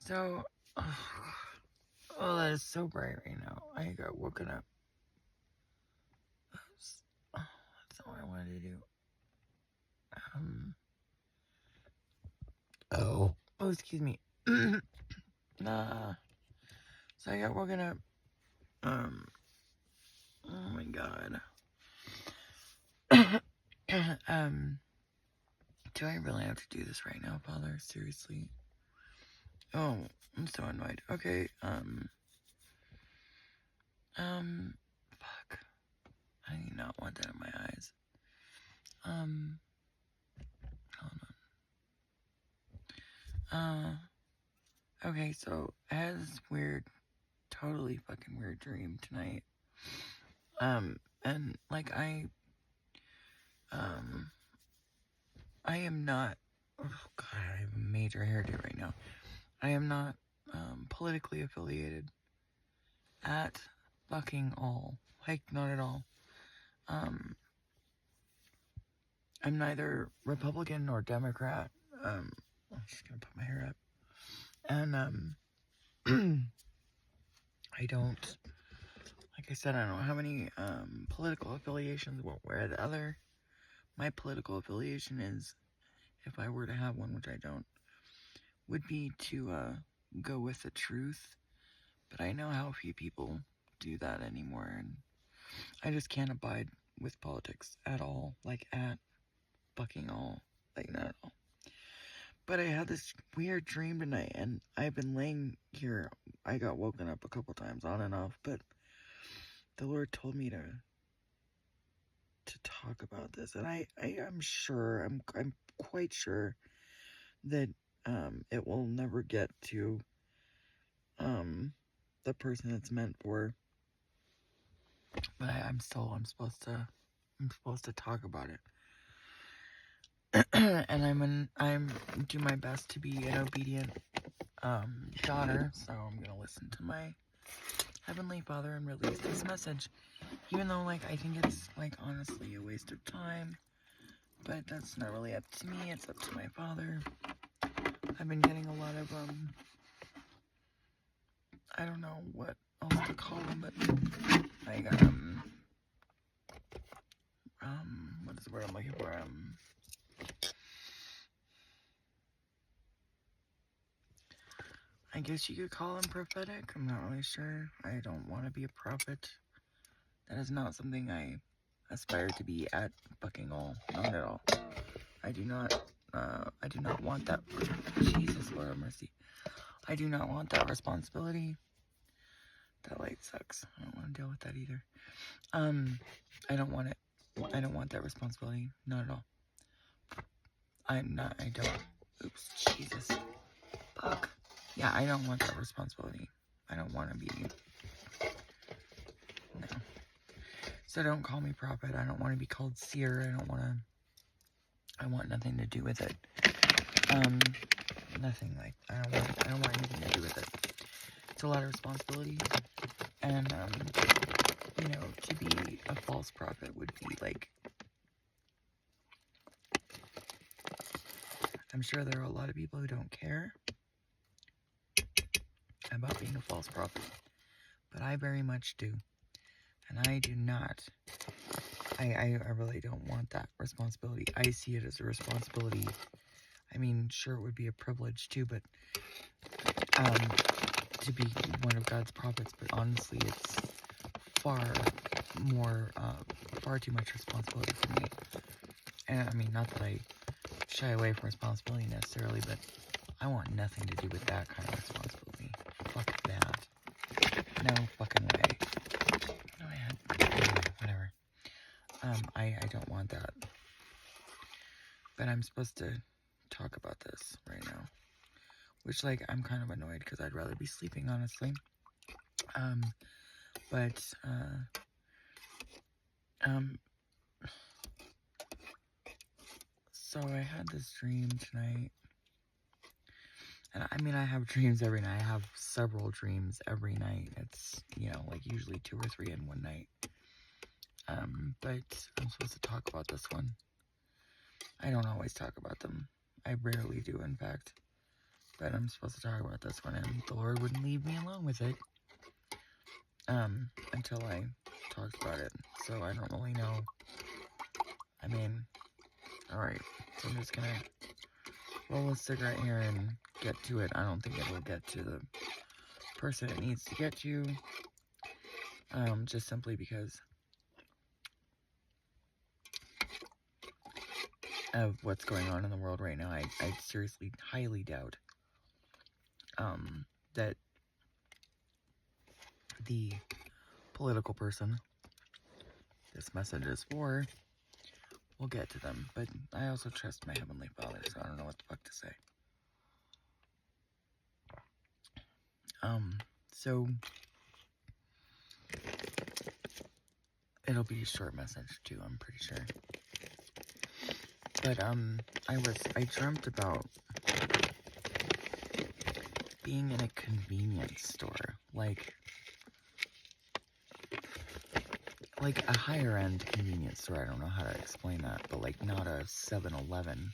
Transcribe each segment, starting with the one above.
So, oh, that is so bright right now. I got woken up. Oops. Oh, that's not what I wanted to do. Oh, excuse me. Nah. So I got woken up. Oh my god. Do I really have to do this right now, Father? Seriously? Oh, I'm so annoyed. Okay, fuck. I do not want that in my eyes. Hold on. Okay, so I had this weird, totally fucking weird dream tonight. And, like, I am not, oh god, I have a major hairdo right now. I am not, politically affiliated at fucking all. Like, not at all. I'm neither Republican nor Democrat. I'm just gonna put my hair up. And, I don't, like I said, I don't have any, political affiliations one way or the other. My political affiliation is, if I were to have one, which I don't, would be to, go with the truth. But I know how few people do that anymore, and I just can't abide with politics at all. Like, at fucking all. Like, not at all. But I had this weird dream tonight, and I've been laying here. I got woken up a couple times, on and off, but the Lord told me to talk about this, and I'm sure, I'm quite sure that it will never get to the person it's meant for. But I'm supposed to talk about it. And I'm do my best to be an obedient daughter, so I'm gonna listen to my Heavenly Father and release this message. Even though, like, I think it's, like, honestly a waste of time. But that's not really up to me, it's up to my Father. I've been getting a lot of, I don't know what else to call them, but, like, what is the word I'm looking for? I guess you could call them prophetic. I'm not really sure. I don't want to be a prophet. That is not something I aspire to be at fucking all. Not at all. I do not want that. Jesus, Lord have mercy. I do not want that responsibility. That light sucks. I don't want to deal with that either. I don't want it. I don't want that responsibility. Not at all. I don't. Oops, Jesus. Fuck. Yeah, I don't want that responsibility. I don't want to be. No. So don't call me prophet. I don't want to be called seer. I want nothing to do with it. Nothing like, I don't want anything to do with it. It's a lot of responsibility. And, to be a false prophet would be like, I'm sure there are a lot of people who don't care about being a false prophet, but I very much do. And I do not, I really don't want that responsibility. I see it as a responsibility. I mean, sure, it would be a privilege too, but, to be one of God's prophets, but honestly, it's far too much responsibility for me. And I mean, not that I shy away from responsibility necessarily, but I want nothing to do with that kind of responsibility. Fuck that. No fucking way. Go ahead. Whatever. I don't want that. But I'm supposed to talk about this right now. Which, like, I'm kind of annoyed because I'd rather be sleeping, honestly. So I had this dream tonight. And I mean, I have dreams every night. I have several dreams every night. It's, like usually 2 or 3 in one night. But I'm supposed to talk about this one. I don't always talk about them. I rarely do, in fact. but I'm supposed to talk about this one, and the Lord wouldn't leave me alone with it, until I talked about it, so I don't really know. I mean, alright, so I'm just gonna roll a cigarette here and get to it. I don't think it will get to the person it needs to get to, just simply because of what's going on in the world right now. I seriously highly doubt that the political person this message is for will get to them, but I also trust my Heavenly Father, so I don't know what the fuck to say. So it'll be a short message too, I'm pretty sure. But I dreamt about being in a convenience store, like a higher end convenience store. I don't know how to explain that, but like not a 7-Eleven,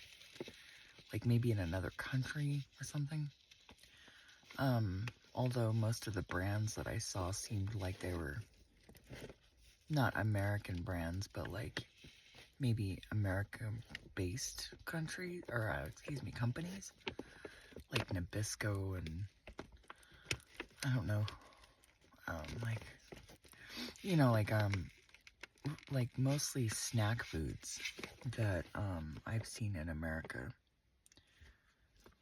like maybe in another country or something. Although most of the brands that I saw seemed like they were not American brands, but like maybe America-based country, or companies, like Nabisco and I don't know, like mostly snack foods that I've seen in America.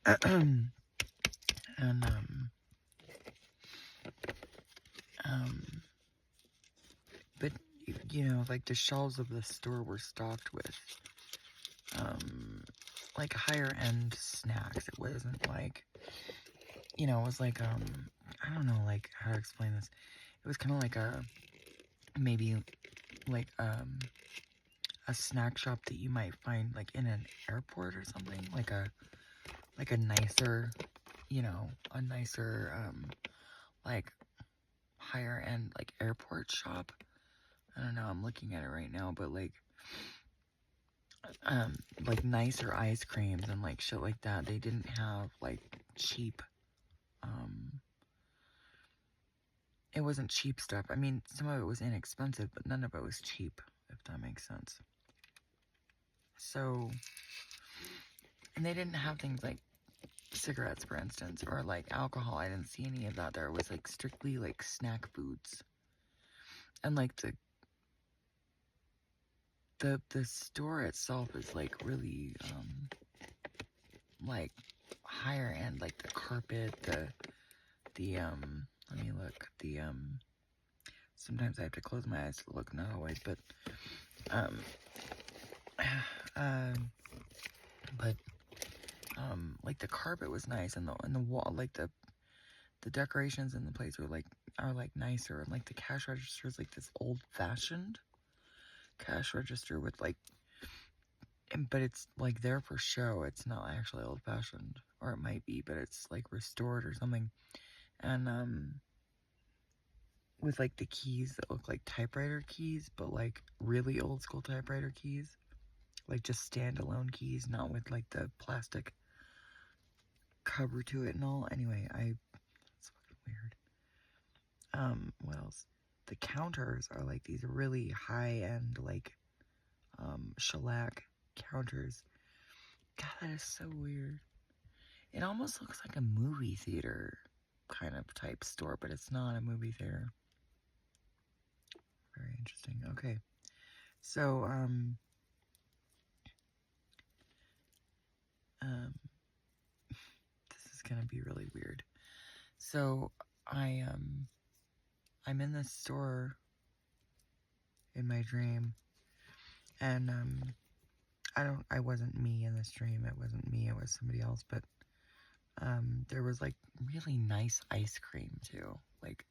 And but like the shelves of the store were stocked with like higher end snacks. It wasn't like, it was like I don't know like how to explain this. It was kind of like maybe like a snack shop that you might find like in an airport or something, like a nicer, a nicer like higher end like airport shop. I don't know, I'm looking at it right now, but like nicer ice creams and like shit like that. They didn't have like cheap, it wasn't cheap stuff. I mean, some of it was inexpensive, but none of it was cheap, if that makes sense. So, and they didn't have things like cigarettes, for instance, or like alcohol. I didn't see any of that there. It was like strictly like snack foods. And like the store itself is like really like higher end, like the carpet, the let me look, sometimes I have to close my eyes to look, not always, but like the carpet was nice, and the wall, like the decorations in the place are nicer, and like the cash register is like this old-fashioned cash register with like, but it's like there for show. It's not actually old-fashioned, or it might be, but it's like restored or something. And with like the keys that look like typewriter keys, but like really old school typewriter keys, like just standalone keys, not with like the plastic cover to it and all. Anyway, it's fucking weird. What else? The counters are like these really high-end, like, shellac counters. God, that is so weird. It almost looks like a movie theater kind of type store, but it's not a movie theater. Very interesting. Okay. So, this is gonna be really weird. So, I'm in this store in my dream, and, I wasn't me in this dream. It wasn't me, it was somebody else, but, there was, like, really nice ice cream, too. Like,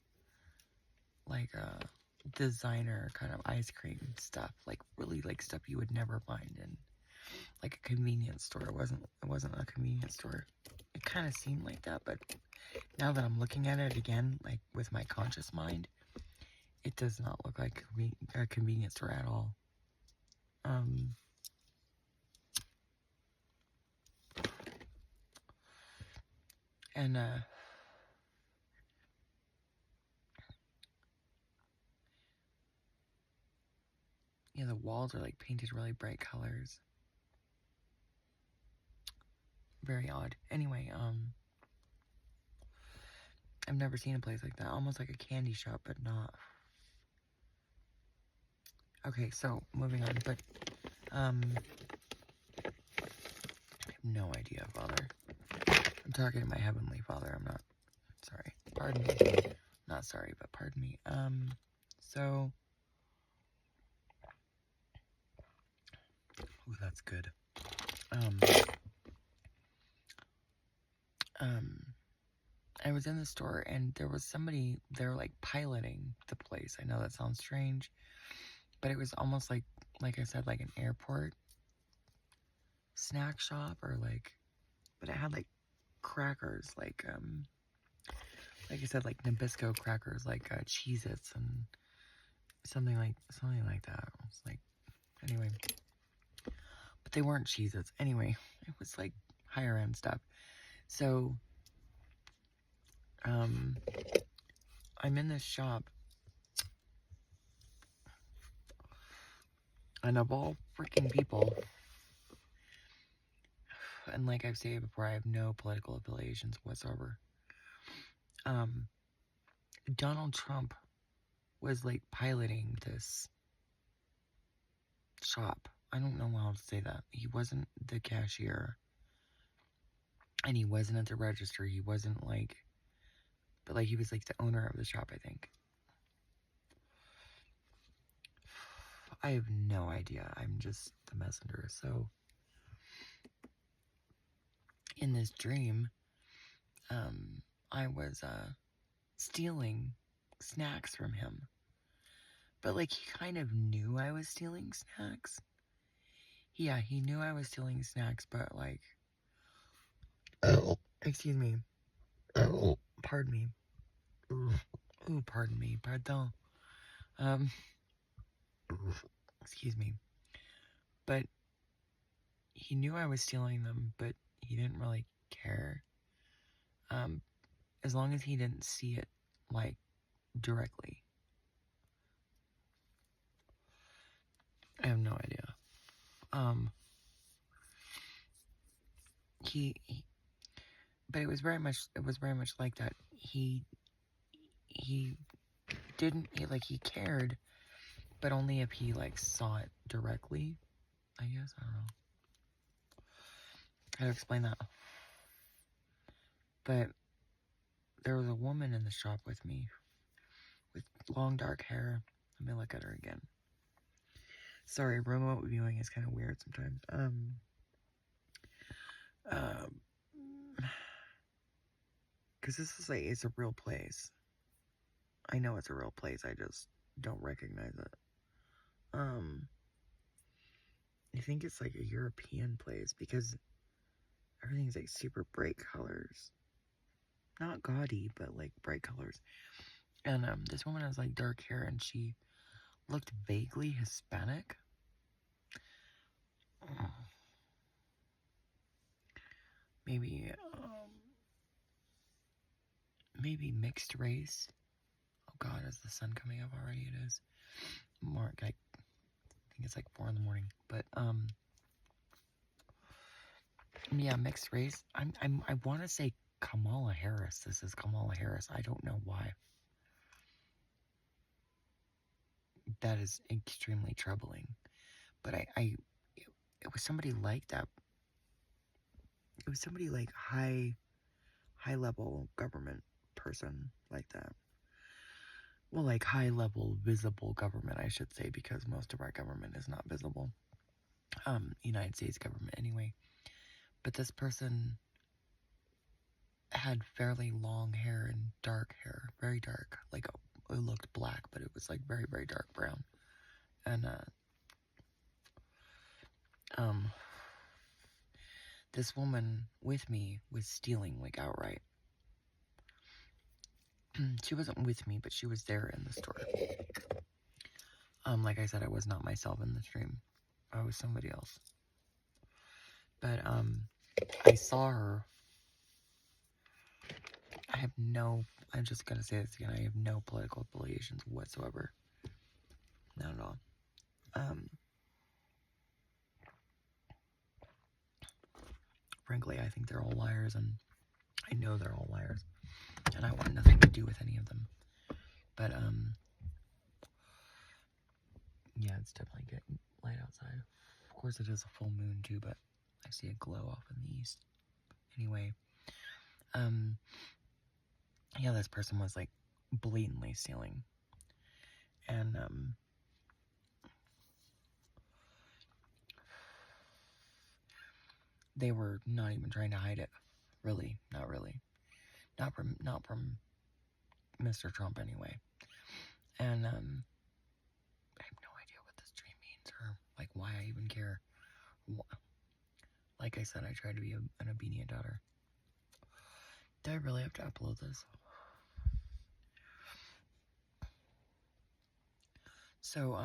designer kind of ice cream stuff. Like, really, like, stuff you would never find in, like, a convenience store. It wasn't a convenience store. It kind of seemed like that, but now that I'm looking at it again, like, with my conscious mind, it does not look like a convenience store at all. And, yeah, the walls are, like, painted really bright colors. Very odd. Anyway, I've never seen a place like that. Almost like a candy shop, but not. Okay, so, moving on, but, I have no idea, Father. I'm talking to my Heavenly Father, I'm not, sorry. Pardon me. Not sorry, but pardon me. So, ooh, that's good. I was in the store and there was somebody there like piloting the place. I know that sounds strange, but it was almost like I said, like an airport snack shop or like, but it had like crackers, like I said, like Nabisco crackers, like Cheez-Its and something like that. It's like, anyway, but they weren't Cheez-Its. Anyway, it was like higher end stuff. So, I'm in this shop, and of all freaking people, and like I've said before, I have no political affiliations whatsoever. Donald Trump was like piloting this shop. I don't know how to say that. He wasn't the cashier, and he wasn't at the register. He wasn't like, but like he was like the owner of the shop, I think. I have no idea. I'm just the messenger. So, in this dream, I was stealing snacks from him. But like he kind of knew I was stealing snacks. Yeah, he knew I was stealing snacks, but like, excuse me. Pardon me. Ooh, pardon me. Pardon. Excuse me. But he knew I was stealing them, but he didn't really care. As long as he didn't see it, like, directly. I have no idea. But it was very much like that. He didn't, he cared, but only if he, like, saw it directly, I guess. I don't know how to explain that. But there was a woman in the shop with me with long dark hair. Let me look at her again. Sorry, remote viewing is kind of weird sometimes. Because this is like, it's a real place. I know it's a real place, I just don't recognize it. I think it's like a European place because everything's like super bright colors. Not gaudy, but like bright colors. And this woman has like dark hair and she looked vaguely Hispanic. Maybe mixed race. Oh God, is the sun coming up already? It is. Mark, I think it's like 4 in the morning. But yeah, mixed race. I want to say Kamala Harris. This is Kamala Harris. I don't know why. That is extremely troubling. But it was somebody like that. It was somebody like high level government person like that. Well, like high level visible government, I should say, because most of our government is not visible. United States government anyway. But this person had fairly long hair and dark hair, very dark. Like it looked black, but it was like very, very dark brown. And this woman with me was stealing like outright. She wasn't with me, but she was there in the store. Like I said, I was not myself in the stream. I was somebody else. But I saw her I'm just gonna say this again, I have no political affiliations whatsoever. Not at all. Frankly, I think they're all liars, and I know they're all liars, and I want nothing to do with any of them. But, yeah, it's definitely getting light outside. Of course, it is a full moon, too, but I see a glow off in the east. Anyway, yeah, this person was, like, blatantly stealing. And, they were not even trying to hide it. Really, not really. Not from Mr. Trump, anyway. And, I have no idea what this dream means, or, like, why I even care. Like I said, I try to be an obedient daughter. Do I really have to upload this? So,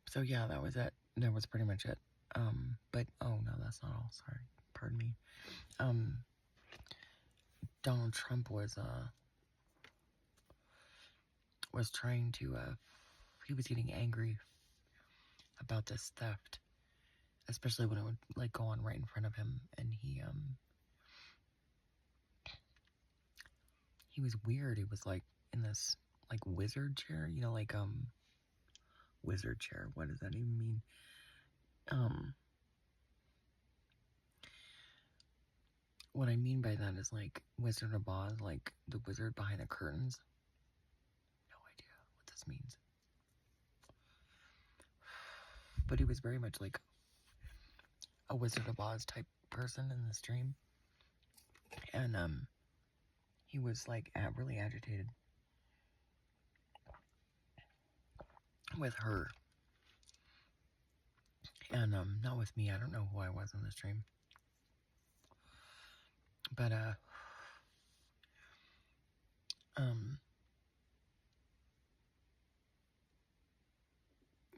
so yeah, that was it. That was pretty much it. But, oh no, that's not all. Sorry. Pardon me. Donald Trump was trying to, he was getting angry about this theft, especially when it would, like, go on right in front of him, and he was weird. He was, like, in this, like, wizard chair, you know, like, wizard chair, what does that even mean? What I mean by that is, like, Wizard of Oz, like, the wizard behind the curtains. No idea what this means. But he was very much like a Wizard of Oz type person in this dream. And, he was, like, really agitated with her. And, not with me. I don't know who I was in this dream. But,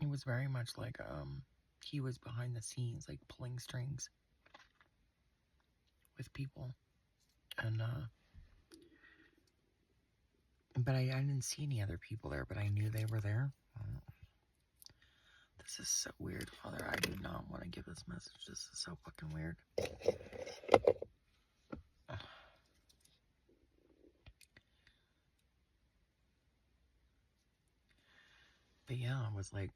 it was very much like, he was behind the scenes, like, pulling strings with people. And, but I didn't see any other people there, but I knew they were there. This is so weird, Father. I do not want to give this message. This is so fucking weird. But yeah, I was like,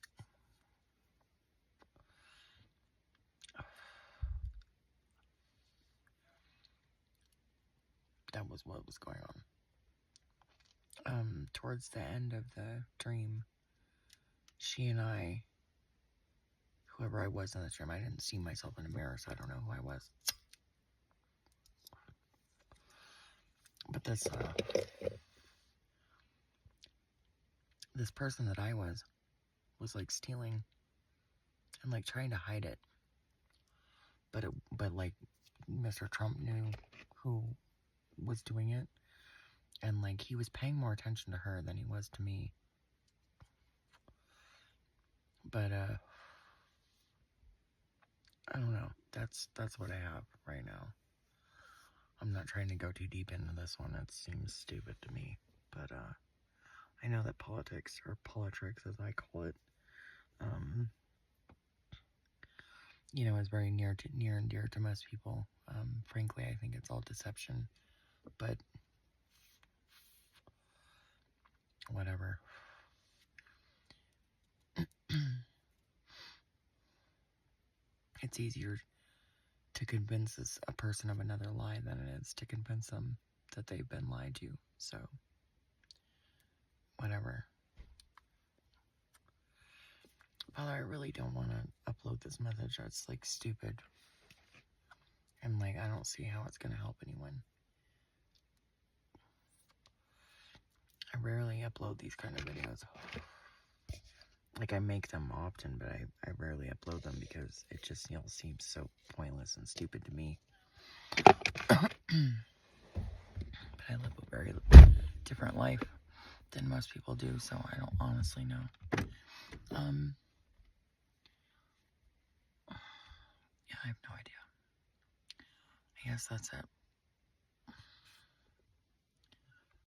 that was what was going on. Towards the end of the dream, she and I, whoever I was in the dream, I didn't see myself in a mirror, so I don't know who I was. But this person that I was like stealing and like trying to hide it. But like Mr. Trump knew who was doing it, and like he was paying more attention to her than he was to me. But I don't know. That's what I have right now. I'm not trying to go too deep into this one. It seems stupid to me. But I know that politics, or politricks as I call it, you know, is very near and dear to most people. Frankly, I think it's all deception. But whatever. It's easier to convince a person of another lie than it is to convince them that they've been lied to. So, whatever. Father, I really don't want to upload this message. It's like stupid. And like, I don't see how it's going to help anyone. I rarely upload these kind of videos. Like, I make them often, but I rarely upload them because it just, you know, seems so pointless and stupid to me. But I live a very different life than most people do, so I don't honestly know. Yeah, I have no idea. guess that's it.